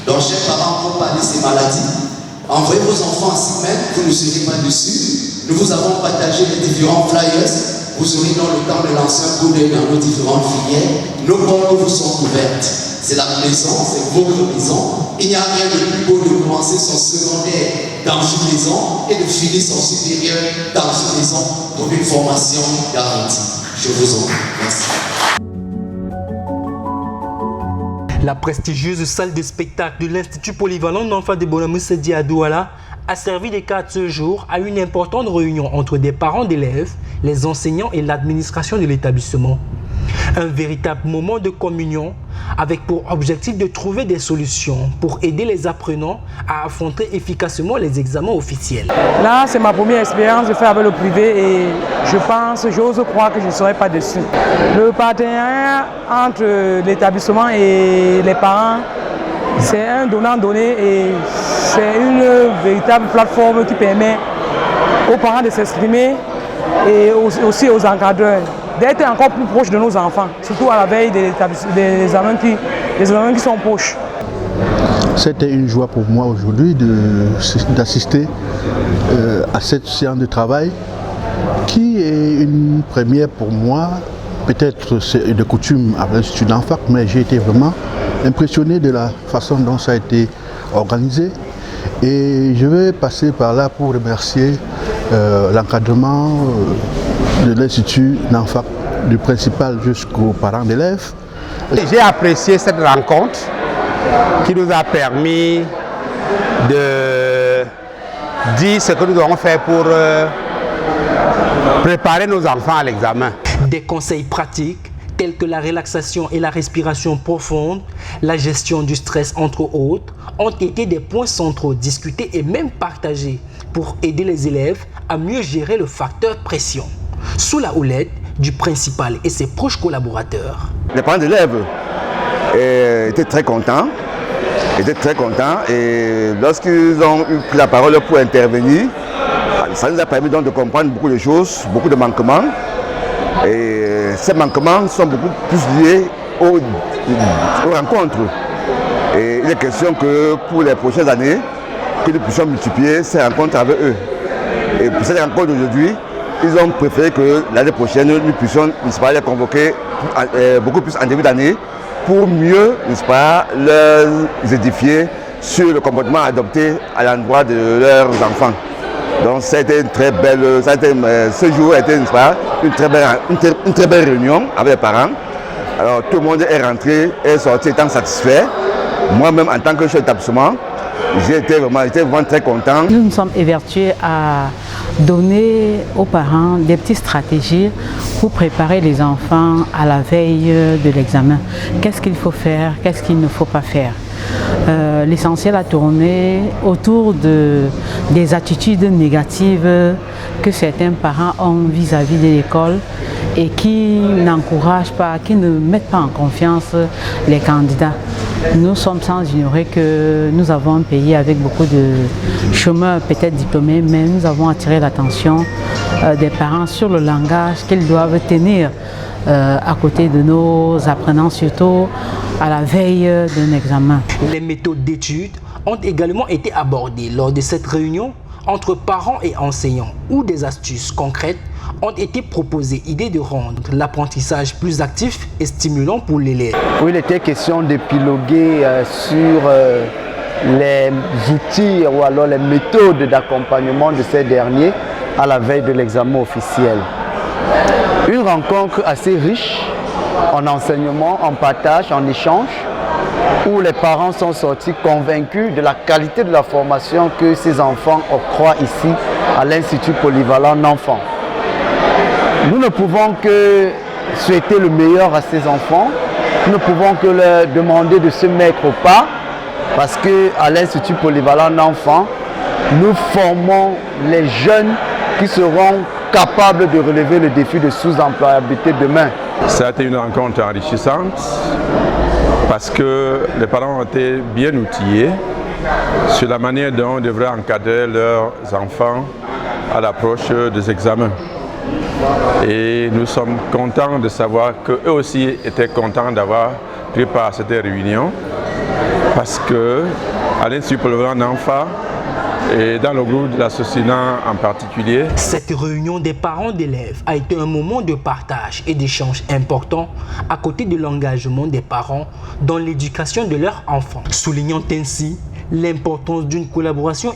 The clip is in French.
Donc, chers parents, pour parler de ces maladies, envoyez vos enfants en semaine, vous ne serez pas dessus. Nous vous avons partagé les différents flyers. Vous aurez dans le temps de lancer un coup d'œil dans nos différentes filières. Nos portes vous sont ouvertes. C'est la maison, c'est votre maison. Il n'y a rien de plus beau de commencer son secondaire dans une maison et de finir son supérieur dans une maison pour une formation garantie. Je vous en prie. Merci. La prestigieuse salle de spectacle de l'Institut polyvalent d'enfants de Bonamou Sedi à Douala a servi de cadre ce jour à une importante réunion entre des parents d'élèves, les enseignants et l'administration de l'établissement. Un véritable moment de communion avec pour objectif de trouver des solutions pour aider les apprenants à affronter efficacement les examens officiels. Là, c'est ma première expérience de faire avec le privé et j'ose croire que je ne serai pas dessus. Le partenariat entre l'établissement et les parents, c'est un donnant-donné et c'est une véritable plateforme qui permet aux parents de s'exprimer et aussi aux encadreurs d'être encore plus proches de nos enfants, surtout à la veille des examens qui sont proches. C'était une joie pour moi aujourd'hui d'assister à cette séance de travail qui est une première pour moi. Peut-être c'est de coutume à l'Institut d'Enfac, mais j'ai été vraiment impressionné de la façon dont ça a été organisé. Et je vais passer par là pour remercier l'encadrement de l'Institut d'Enfac, du principal jusqu'aux parents d'élèves. J'ai apprécié cette rencontre qui nous a permis de dire ce que nous devons faire pour préparer nos enfants à l'examen. Des conseils pratiques tels que la relaxation et la respiration profonde, la gestion du stress entre autres, ont été des points centraux discutés et même partagés pour aider les élèves à mieux gérer le facteur pression, sous la houlette du principal et ses proches collaborateurs. Les parents d'élèves étaient très contents. Et lorsqu'ils ont pris la parole pour intervenir, ça nous a permis donc de comprendre beaucoup de choses, beaucoup de manquements. Et ces manquements sont beaucoup plus liés aux rencontres. Et il est question que pour les prochaines années, que nous puissions multiplier ces rencontres avec eux. Et pour cette rencontre d'aujourd'hui, ils ont préféré que l'année prochaine, nous puissions les convoquer beaucoup plus en début d'année pour mieux les édifier sur le comportement adopté à l'endroit de leurs enfants. Donc c'était une très belle, ce jour a été une très belle réunion avec les parents. Alors tout le monde est rentré et sorti étant satisfait. Moi-même en tant que chef d'établissement, j'étais vraiment très content. Nous nous sommes évertués à donner aux parents des petites stratégies pour préparer les enfants à la veille de l'examen. Qu'est-ce qu'il faut faire, qu'est-ce qu'il ne faut pas faire. L'essentiel a tourné autour des attitudes négatives que certains parents ont vis-à-vis de l'école et qui n'encouragent pas, qui ne mettent pas en confiance les candidats. Nous sommes sans ignorer que nous avons un pays avec beaucoup de chômeurs peut-être diplômés, mais nous avons attiré l'attention des parents sur le langage qu'ils doivent tenir à côté de nos apprenants, surtout à la veille d'un examen. Les méthodes d'études ont également été abordées lors de cette réunion entre parents et enseignants, où des astuces concrètes ont été proposées, idée de rendre l'apprentissage plus actif et stimulant pour l'élève. Oui, il était question d'épiloguer sur les outils ou alors les méthodes d'accompagnement de ces derniers à la veille de l'examen officiel. Une rencontre assez riche en enseignement, en partage, en échange, où les parents sont sortis convaincus de la qualité de la formation que ces enfants octroient ici à l'Institut polyvalent d'enfants. Nous ne pouvons que souhaiter le meilleur à ces enfants, nous ne pouvons que leur demander de se mettre au pas, parce qu'à l'Institut polyvalent d'enfants, nous formons les jeunes qui seront capables de relever le défi de sous-employabilité demain. Ça a été une rencontre enrichissante parce que les parents ont été bien outillés sur la manière dont on devrait encadrer leurs enfants à l'approche des examens. Et nous sommes contents de savoir qu'eux aussi étaient contents d'avoir pris part à cette réunion parce que à l'Institut polyvalent d'enfants et dans le groupe de l'association en particulier. Cette réunion des parents d'élèves a été un moment de partage et d'échange important à côté de l'engagement des parents dans l'éducation de leurs enfants, soulignant ainsi l'importance d'une collaboration